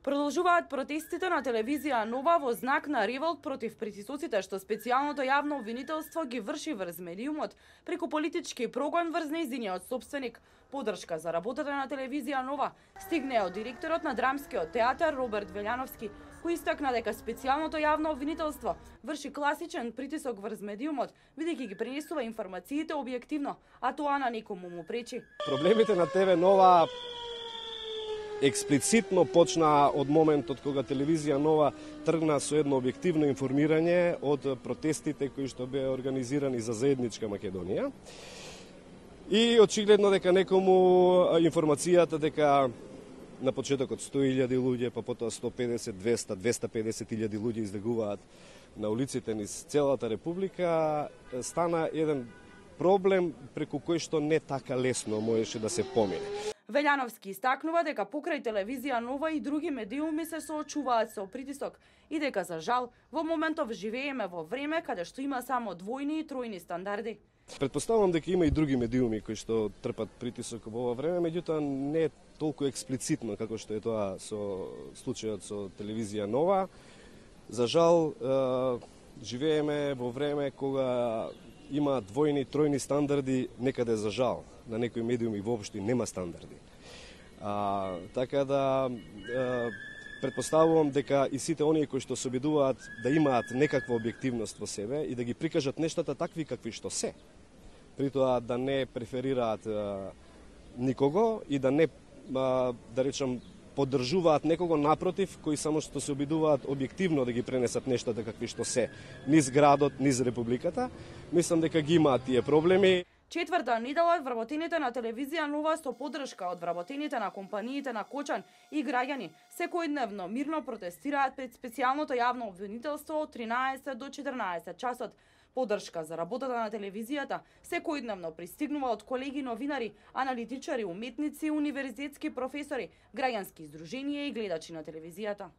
Продолжуваат протестите на телевизија Нова во знак на револт против притисоците што специјалното јавно обвинителство ги врши врз медиумот преку политички прогон врз нејзиниот сопственик. Поддршка за работата на телевизија Нова стигне од директорот на Драмскиот театар Роберт Велјановски, кој истакна дека специјалното јавно обвинителство врши класичен притисок врз медиумот, бидејќи ги пренесува информациите објективно, а тоа на никому му пречи. Проблемите на ТВ Нова експлицитно почнаа од моментот кога телевизија Нова тргна со едно објективно информирање од протестите кои што беа организирани за заедничка Македонија. И очигледно дека некому информацијата дека на почетокот 100.000 луѓе, па потоа 150, 200, 250.000 луѓе излегуваат на улиците низ целата република, стана еден проблем преку кој што не така лесно можеше да се помине. Велјановски истакнува дека покрај телевизија Нова и други медиуми се соочуваат со притисок и дека за жал во моментов живееме во време каде што има само двојни и тројни стандарди. Предпоставувам дека има и други медиуми кои што трпат притисок во ова време, меѓутоа не е толку експлицитно како што е тоа со случајот со телевизија Нова. За жал живееме во време кога има двојни, тројни стандарди, некаде за жал. На некои медиуми воопшто нема стандарди. Така да предпоставувам дека и сите оние кои што се обидуваат да имаат некаква објективност во себе и да ги прикажат нештата такви какви што се. При тоа да не преферираат никого и да не, да речам, поддржуваат некого, напротив, кои само што се обидуваат објективно да ги пренесат нештата какви што се низ градот, низ републиката. Мислам дека ги имаат тие проблеми. Четврта недела вработените на телевизија Нова со поддршка од вработените на компаниите на Кочан и граѓани секојдневно мирно протестираат пред специјалното јавно обвинителство од 13 до 14 часот. Поддршка за работата на телевизијата секојдневно пристигнува од колеги новинари, аналитичари, уметници, универзитетски професори, граѓански издруженија и гледачи на телевизијата.